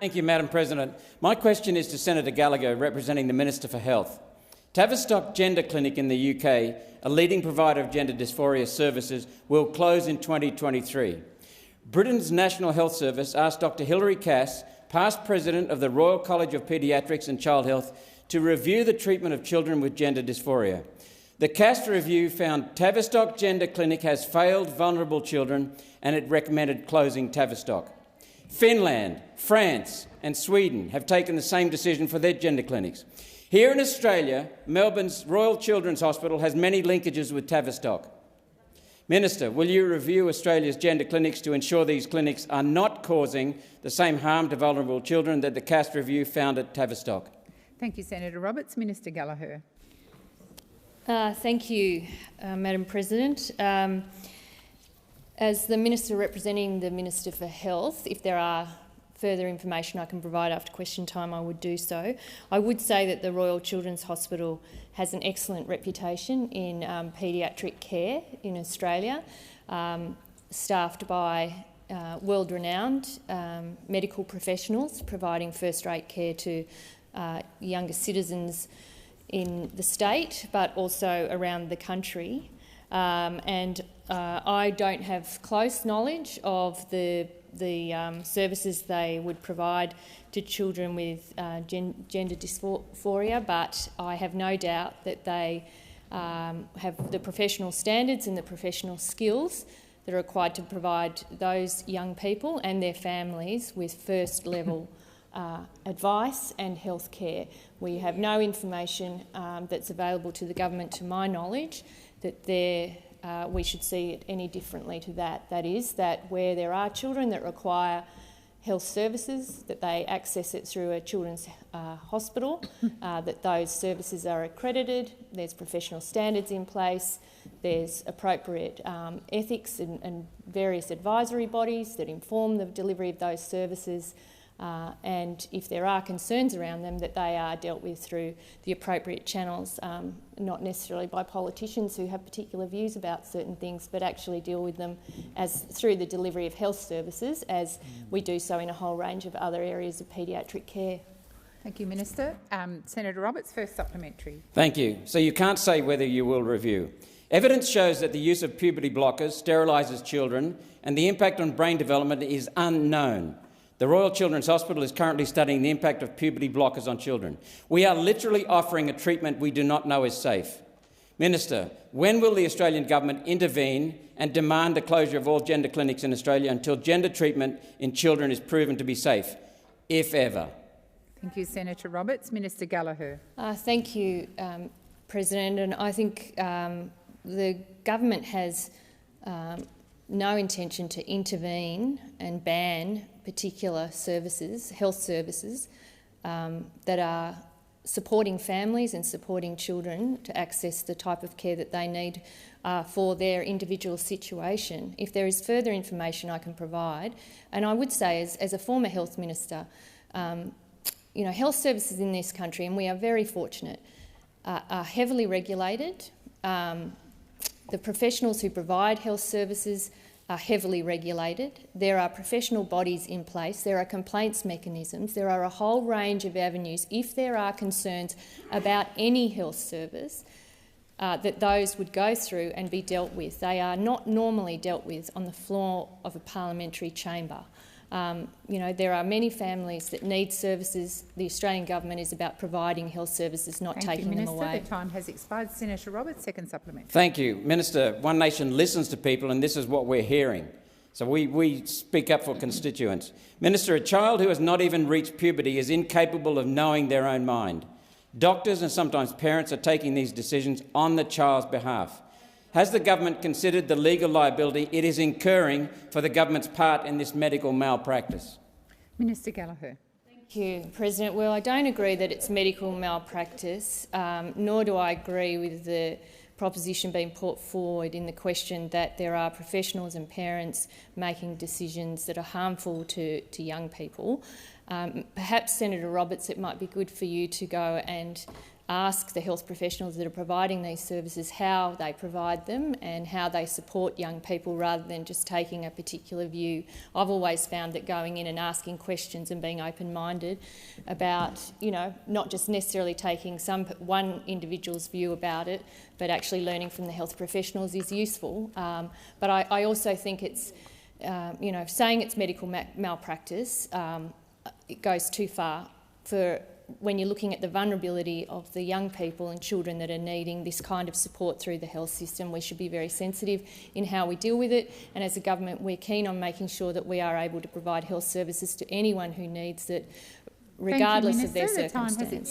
Thank you, Madam President. My question is to Senator Gallagher, representing the Minister for Health. Tavistock Gender Clinic in the UK, a leading provider of gender dysphoria services, will close in 2023. Britain's National Health Service asked Dr Hilary Cass, past President of the Royal College of Paediatrics and Child Health, to review the treatment of children with gender dysphoria. The Cass review found Tavistock Gender Clinic has failed vulnerable children, and it recommended closing Tavistock. Finland, France and Sweden have taken the same decision for their gender clinics. Here in Australia, Melbourne's Royal Children's Hospital has many linkages with Tavistock. Minister, will you review Australia's gender clinics to ensure these clinics are not causing the same harm to vulnerable children that the Cass review found at Tavistock? Thank you, Senator Roberts. Minister Gallagher. Thank you, Madam President. As the Minister representing the Minister for Health, if there are further information I can provide after question time, I would do so. I would say that the Royal Children's Hospital has an excellent reputation in paediatric care in Australia, staffed by world-renowned medical professionals providing first-rate care to younger citizens in the state, but also around the country. I don't have close knowledge of the services they would provide to children with gender dysphoria, but I have no doubt that they have the professional standards and the professional skills that are required to provide those young people and their families with first-level advice and health care. We have no information that's available to the government, to my knowledge, that we should see it any differently to that. That is, that where there are children that require health services, that they access it through a children's hospital, that those services are accredited, there's professional standards in place, there's appropriate ethics and various advisory bodies that inform the delivery of those services, and if there are concerns around them, that they are dealt with through the appropriate channels, not necessarily by politicians who have particular views about certain things, but actually deal with them as through the delivery of health services, as we do so in a whole range of other areas of paediatric care. Thank you, Minister. Senator Roberts, first supplementary. Thank you. So you can't say whether you will review. Evidence shows that the use of puberty blockers sterilises children, and the impact on brain development is unknown. The Royal Children's Hospital is currently studying the impact of puberty blockers on children. We are literally offering a treatment we do not know is safe. Minister, when will the Australian Government intervene and demand the closure of all gender clinics in Australia until gender treatment in children is proven to be safe, if ever? Thank you, Senator Roberts. Minister Gallagher. Thank you, President. And I think the government has no intention to intervene and ban particular services, health services, that are supporting families and supporting children to access the type of care that they need for their individual situation. If there is further information I can provide, and I would say as a former health minister, health services in this country, and we are very fortunate, are heavily regulated. The professionals who provide health services are heavily regulated. There are professional bodies in place. There are complaints mechanisms. There are a whole range of avenues, if there are concerns about any health service, that those would go through and be dealt with. They are not normally dealt with on the floor of a parliamentary chamber. There are many families that need services. The Australian Government is about providing health services, not taking them away. Thank you, Minister. The time has expired. Senator Roberts, second supplement. Thank you. Minister, One Nation listens to people, and this is what we're hearing. So we speak up for constituents. Minister, a child who has not even reached puberty is incapable of knowing their own mind. Doctors and sometimes parents are taking these decisions on the child's behalf. Has the government considered the legal liability it is incurring for the government's part in this medical malpractice? Minister Gallagher. Thank you, President. Well, I don't agree that it's medical malpractice, nor do I agree with the proposition being put forward in the question that there are professionals and parents making decisions that are harmful to young people. Perhaps, Senator Roberts, it might be good for you to go and ask the health professionals that are providing these services how they provide them and how they support young people rather than just taking a particular view. I've always found that going in and asking questions and being open-minded about, you know, not just necessarily taking one individual's view about it, but actually learning from the health professionals is useful. But I also think it's, you know, saying it's medical malpractice, it goes too far. For when you're looking at the vulnerability of the young people and children that are needing this kind of support through the health system, we should be very sensitive in how we deal with it. And as a government, we're keen on making sure that we are able to provide health services to anyone who needs it, regardless of their circumstance.